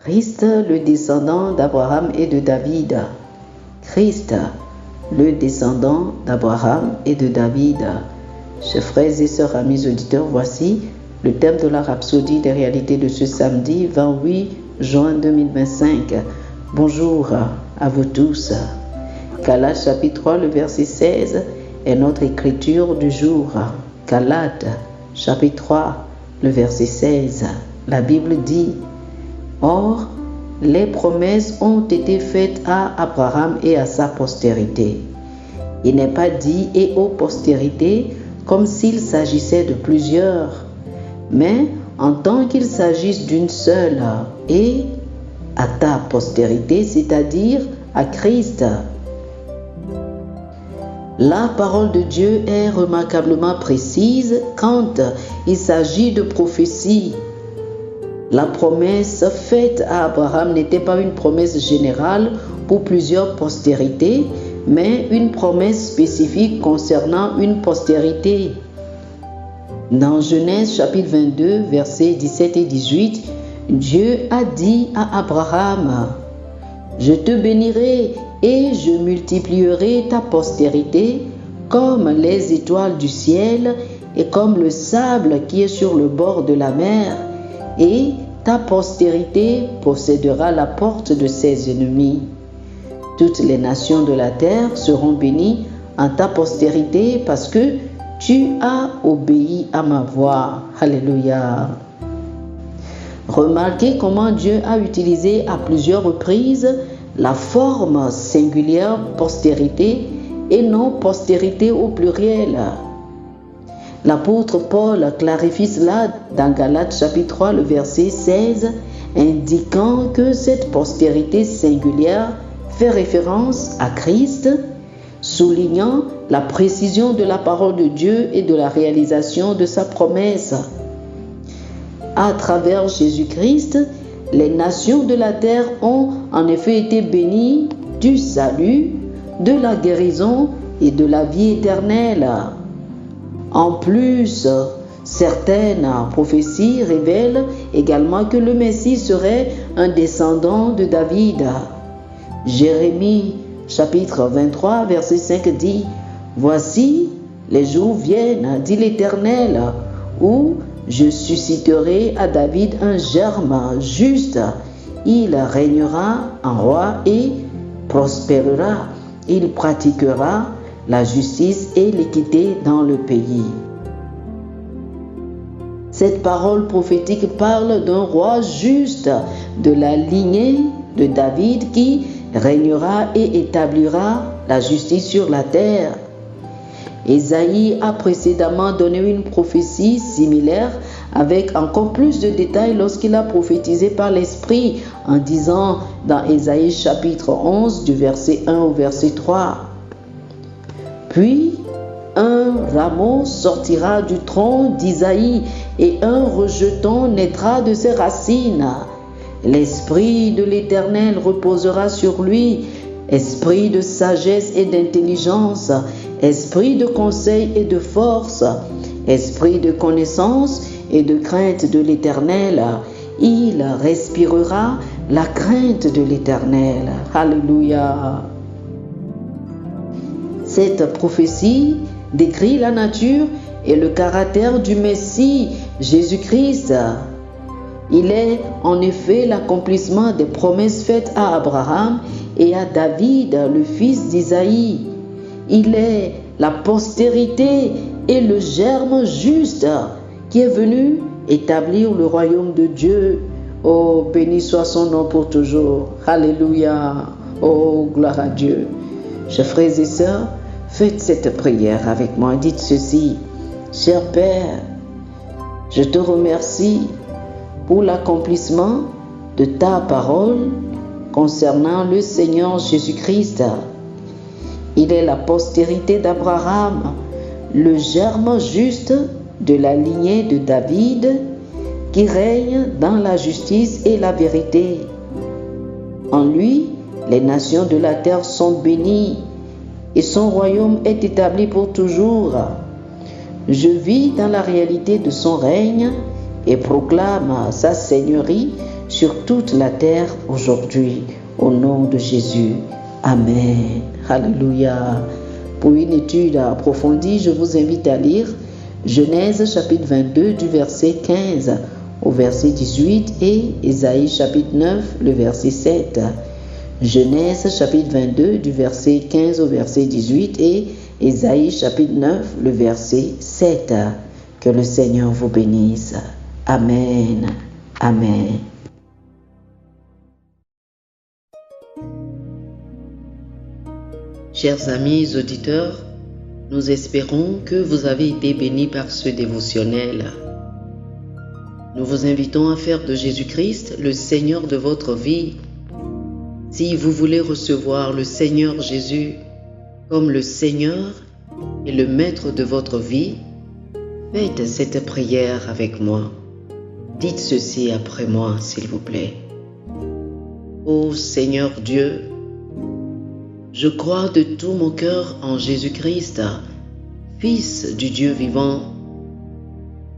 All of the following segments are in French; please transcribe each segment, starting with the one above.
Christ, le descendant d'Abraham et de David. Christ, le descendant d'Abraham et de David. Chers frères et sœurs, amis auditeurs, voici le thème de la rhapsodie des réalités de ce samedi 28 juin 2025. Bonjour à vous tous. Galates chapitre 3, le verset 16 est notre écriture du jour. Galates chapitre 3, le verset 16. La Bible dit: Or, les promesses ont été faites à Abraham et à sa postérité. Il n'est pas dit « et aux postérités » comme s'il s'agissait de plusieurs, mais en tant qu'il s'agisse d'une seule, et à ta postérité, c'est-à-dire à Christ. La parole de Dieu est remarquablement précise quand il s'agit de prophétie. La promesse faite à Abraham n'était pas une promesse générale pour plusieurs postérités, mais une promesse spécifique concernant une postérité. Dans Genèse chapitre 22, versets 17 et 18, Dieu a dit à Abraham: « Je te bénirai et je multiplierai ta postérité comme les étoiles du ciel et comme le sable qui est sur le bord de la mer. Et ta postérité possédera la porte de ses ennemis. Toutes les nations de la terre seront bénies en ta postérité parce que tu as obéi à ma voix. » Alléluia. Remarquez comment Dieu a utilisé à plusieurs reprises la forme singulière postérité et non postérité au pluriel. L'apôtre Paul clarifie cela dans Galates chapitre 3, le verset 16, indiquant que cette postérité singulière fait référence à Christ, soulignant la précision de la parole de Dieu et de la réalisation de sa promesse. À travers Jésus-Christ, les nations de la terre ont en effet été bénies du salut, de la guérison et de la vie éternelle. En plus, certaines prophéties révèlent également que le Messie serait un descendant de David. Jérémie chapitre 23, verset 5 dit: « Voici, les jours viennent, dit l'Éternel, où je susciterai à David un germe juste. Il régnera en roi et prospérera. Il pratiquera la justice et l'équité dans le pays. » Cette parole prophétique parle d'un roi juste de la lignée de David qui régnera et établira la justice sur la terre. Ésaïe a précédemment donné une prophétie similaire avec encore plus de détails lorsqu'il a prophétisé par l'Esprit en disant dans Ésaïe chapitre 11 du verset 1 au verset 3: « Puis un rameau sortira du tronc d'Isaïe et un rejeton naîtra de ses racines. L'Esprit de l'Éternel reposera sur lui, esprit de sagesse et d'intelligence, esprit de conseil et de force, esprit de connaissance et de crainte de l'Éternel. Il respirera la crainte de l'Éternel. » Alléluia. Cette prophétie décrit la nature et le caractère du Messie, Jésus-Christ. Il est en effet l'accomplissement des promesses faites à Abraham et à David, le fils d'Isaïe. Il est la postérité et le germe juste qui est venu établir le royaume de Dieu. Oh, béni soit son nom pour toujours. Alléluia. Oh, gloire à Dieu. Chers frères et sœurs, faites cette prière avec moi. Dites ceci: Cher Père, je te remercie pour l'accomplissement de ta parole concernant le Seigneur Jésus-Christ. Il est la postérité d'Abraham, le germe juste de la lignée de David, qui règne dans la justice et la vérité. En lui, les nations de la terre sont bénies et son royaume est établi pour toujours. Je vis dans la réalité de son règne et proclame sa seigneurie sur sur toute la terre aujourd'hui. Au nom de Jésus. Amen. Alléluia. Pour une étude approfondie, je vous invite à lire Genèse chapitre 22 du verset 15 au verset 18 et Ésaïe chapitre 9, le verset 7. Genèse chapitre 22 du verset 15 au verset 18 et Ésaïe chapitre 9, le verset 7. Que le Seigneur vous bénisse. Amen. Amen. Chers amis auditeurs, nous espérons que vous avez été bénis par ce dévotionnel. Nous vous invitons à faire de Jésus-Christ le Seigneur de votre vie. Si vous voulez recevoir le Seigneur Jésus comme le Seigneur et le Maître de votre vie, faites cette prière avec moi. Dites ceci après moi, s'il vous plaît. Ô Seigneur Dieu, je crois de tout mon cœur en Jésus-Christ, Fils du Dieu vivant.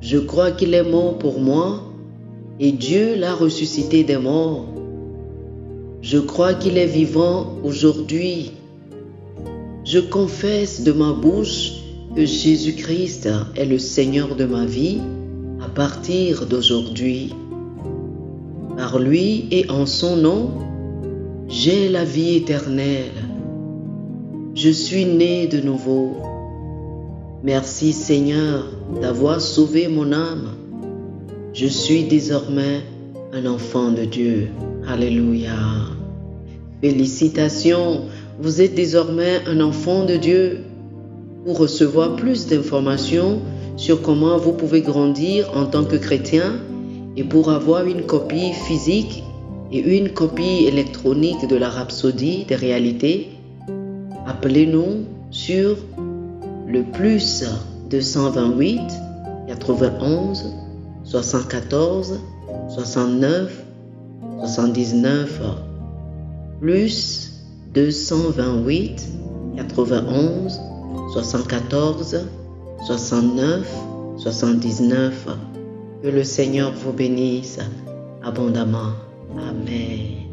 Je crois qu'il est mort pour moi et Dieu l'a ressuscité des morts. Je crois qu'il est vivant aujourd'hui. Je confesse de ma bouche que Jésus-Christ est le Seigneur de ma vie à partir d'aujourd'hui. Par lui et en son nom, j'ai la vie éternelle. Je suis né de nouveau. Merci Seigneur d'avoir sauvé mon âme. Je suis désormais un enfant de Dieu. Alléluia. Félicitations, vous êtes désormais un enfant de Dieu. Pour recevoir plus d'informations sur comment vous pouvez grandir en tant que chrétien et pour avoir une copie physique et une copie électronique de la Rhapsodie des réalités, appelez-nous sur le plus 228 91 74 69 79 plus 228 91 74 69 79. Que le Seigneur vous bénisse abondamment. Amen.